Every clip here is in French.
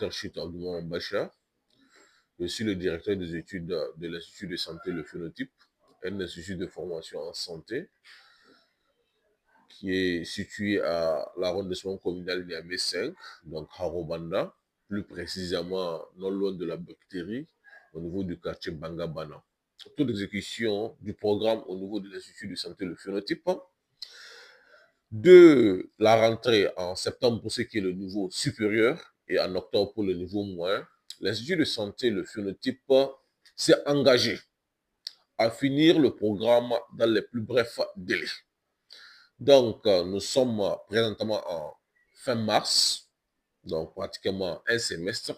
Dr Chute Abdouman Bachar. Je suis le directeur des études de l'Institut de santé Le Phénotype, un institut de formation en santé qui est situé à l'arrondissement communal Niamey 5, donc Harobanda, plus précisément non loin de la bactérie, au niveau du quartier Bangabana. Taux d'exécution du programme au niveau de l'Institut de santé Le Phénotype, de la rentrée en septembre pour ce qui est le niveau supérieur et en octobre pour le niveau moyen, l'Institut de santé Le Phénotype s'est engagé à finir le programme dans les plus brefs délais. Donc, nous sommes présentement en fin mars, donc pratiquement un semestre.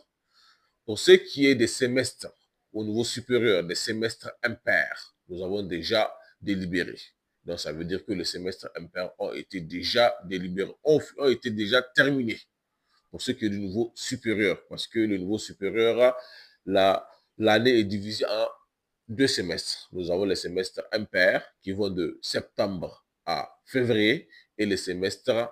Pour ce qui est des semestres au niveau supérieur, des semestres impairs, nous avons déjà délibéré. Donc, ça veut dire que les semestres impairs ont été déjà délibérés, ont été déjà terminés. Pour ce qui est du niveau supérieur, parce que le niveau supérieur, l'année est divisée en deux semestres. Nous avons les semestres impairs qui vont de septembre à février et les semestres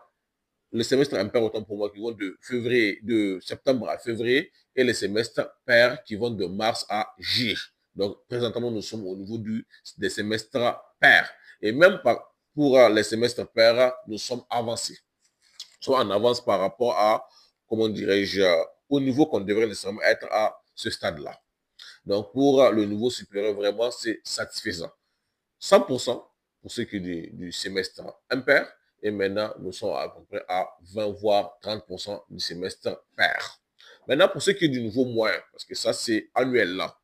impairs, autant pour moi, qui vont de septembre à février et les semestres pairs qui vont de mars à juillet. Donc, présentement, nous sommes au niveau des semestres pairs. Et même pour les semestres pairs, nous sommes avancés. Nous sommes en avance par rapport à, comment dirais-je, au niveau qu'on devrait nécessairement être à ce stade-là. Donc, pour le niveau supérieur, vraiment, c'est satisfaisant. 100% pour ce qui est du semestre impair. Et maintenant, nous sommes à peu près à 20 voire 30% du semestre pair. Maintenant, pour ce qui est du niveau moyen, parce que ça, c'est annuel là,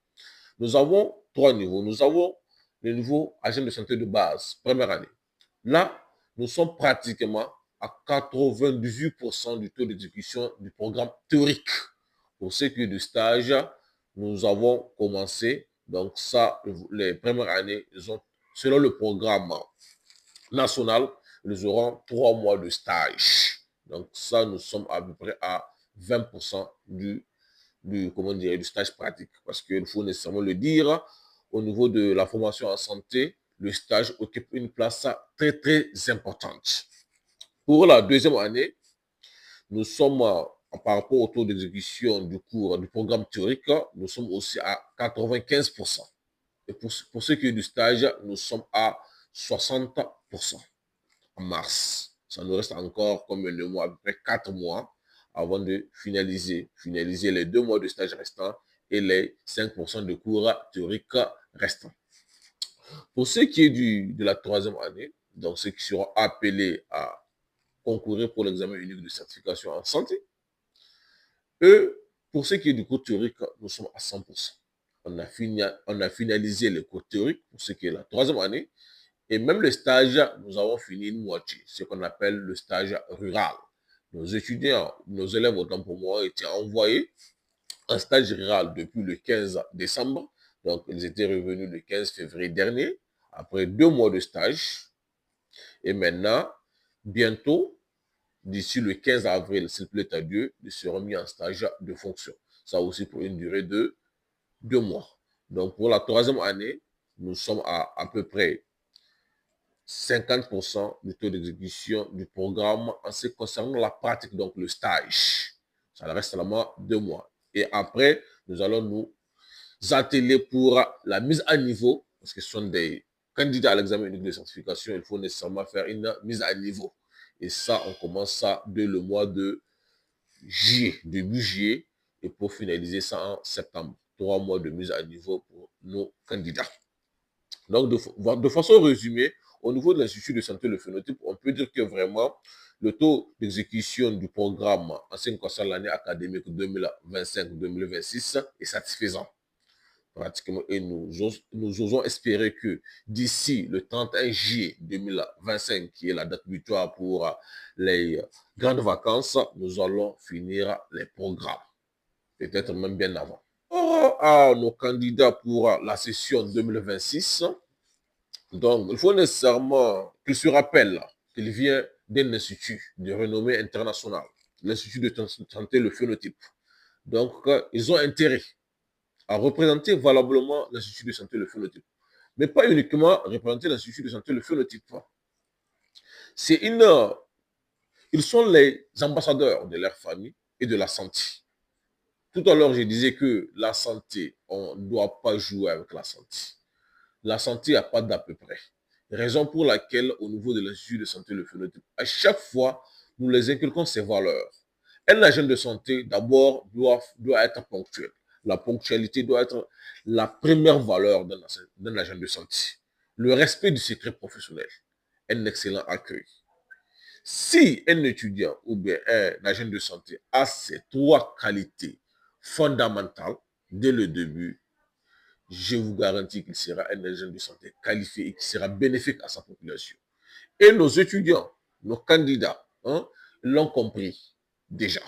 nous avons trois niveaux. Nous avons le niveau agent de santé de base, première année. Là, nous sommes pratiquement à 98% du taux d'exécution du programme théorique. Pour ce qui est du stage, nous avons commencé. Donc ça, les premières années, selon le programme national, nous aurons 3 mois de stage. Donc ça, nous sommes à peu près à 20% du stage pratique. Parce qu'il faut nécessairement le dire, au niveau de la formation en santé, le stage occupe une place très, très importante. Pour la deuxième année, nous sommes, par rapport au taux d'exécution du cours, du programme théorique, nous sommes aussi à 95%. Et pour ce qui est du stage, nous sommes à 60% en mars. Ça nous reste encore combien de mois? À peu près 4 mois avant de finaliser les 2 mois de stage restants et les 5% de cours théoriques restants. Pour ce qui est de la troisième année, donc ceux qui seront appelés à concourir pour l'examen unique de certification en santé, eux, pour ce qui est du cours théorique, nous sommes à 100%. On a finalisé les cours théoriques pour ce qui est la troisième année. Et même le stage, nous avons fini une moitié, ce qu'on appelle le stage rural. Nos étudiants, nos élèves, autant pour moi, ont été envoyés en stage rural depuis le 15 décembre. Donc, ils étaient revenus le 15 février dernier, après 2 mois de stage. Et maintenant, bientôt, d'ici le 15 avril, s'il plaît à Dieu, ils seront mis en stage de fonction. Ça aussi pour une durée de 2 mois. Donc, pour la troisième année, nous sommes à peu près 50% du taux d'exécution du programme en ce qui concerne la pratique, donc le stage. Ça reste seulement 2 mois. Et après, nous allons nous atteler pour la mise à niveau, parce que ce sont des candidats à l'examen unique de certification, il faut nécessairement faire une mise à niveau. Et ça, on commence ça dès le mois de juillet, début juillet, et pour finaliser ça en septembre. 3 mois de mise à niveau pour nos candidats. Donc, de façon résumée, au niveau de l'Institut de santé Le Phénotype, on peut dire que vraiment, le taux d'exécution du programme en ce qui concerne l'année académique 2025-2026 est satisfaisant. Pratiquement, et nous osons espérer que d'ici le 31 juillet 2025, qui est la date butoir pour les grandes vacances, nous allons finir les programmes. Peut-être même bien avant. À nos candidats pour la session 2026, donc il faut nécessairement qu'ils se rappellent qu'il vient d'un institut de renommée internationale, l'Institut de santé Le Phénotype. Donc, ils ont intérêt à représenter valablement l'Institut de santé Le Phénotype. Mais pas uniquement représenter l'Institut de santé Le Phénotype. Ils sont les ambassadeurs de leur famille et de la santé. Tout à l'heure, je disais que la santé, on ne doit pas jouer avec la santé. La santé n'a pas d'à peu près. Raison pour laquelle, au niveau de l'Institut de santé, le phénotype, à chaque fois, nous les inculquons ces valeurs. Un agent de santé, d'abord, doit être ponctuel. La ponctualité doit être la première valeur d'un agent de santé. Le respect du secret professionnel, un excellent accueil. Si un étudiant ou bien un agent de santé a ces trois qualités fondamentales dès le début, je vous garantis qu'il sera un agent de santé qualifié et qui sera bénéfique à sa population. Et nos étudiants, nos candidats, hein, l'ont compris déjà.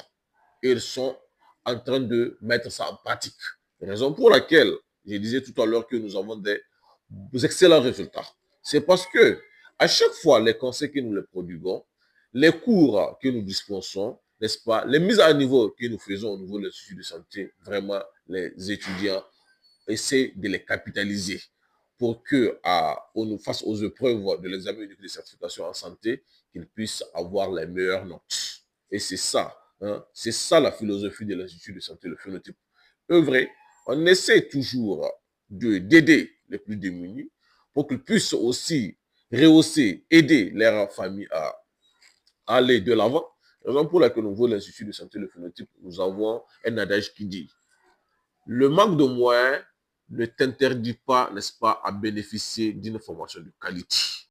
Ils sont en train de mettre ça en pratique. Raison pour laquelle je disais tout à l'heure que nous avons des excellents résultats. C'est parce que à chaque fois, les conseils que nous les prodiguons, les cours que nous dispensons, n'est-ce pas, les mises à niveau que nous faisons au niveau de l'Institut de santé, vraiment, les étudiants essaient de les capitaliser pour que, face aux épreuves de l'examen unique de certification en santé, qu'ils puissent avoir les meilleures notes. Et c'est ça, hein, c'est ça la philosophie de l'Institut de santé, le phénotype. Œuvrer, on essaie toujours d'aider les plus démunis pour qu'ils puissent aussi rehausser, aider leurs familles à aller de l'avant. Raison pour laquelle au niveau de l'Institut de santé, le phénotype, nous avons un adage qui dit le manque de moyens ne t'interdit pas, n'est-ce pas, à bénéficier d'une formation de qualité.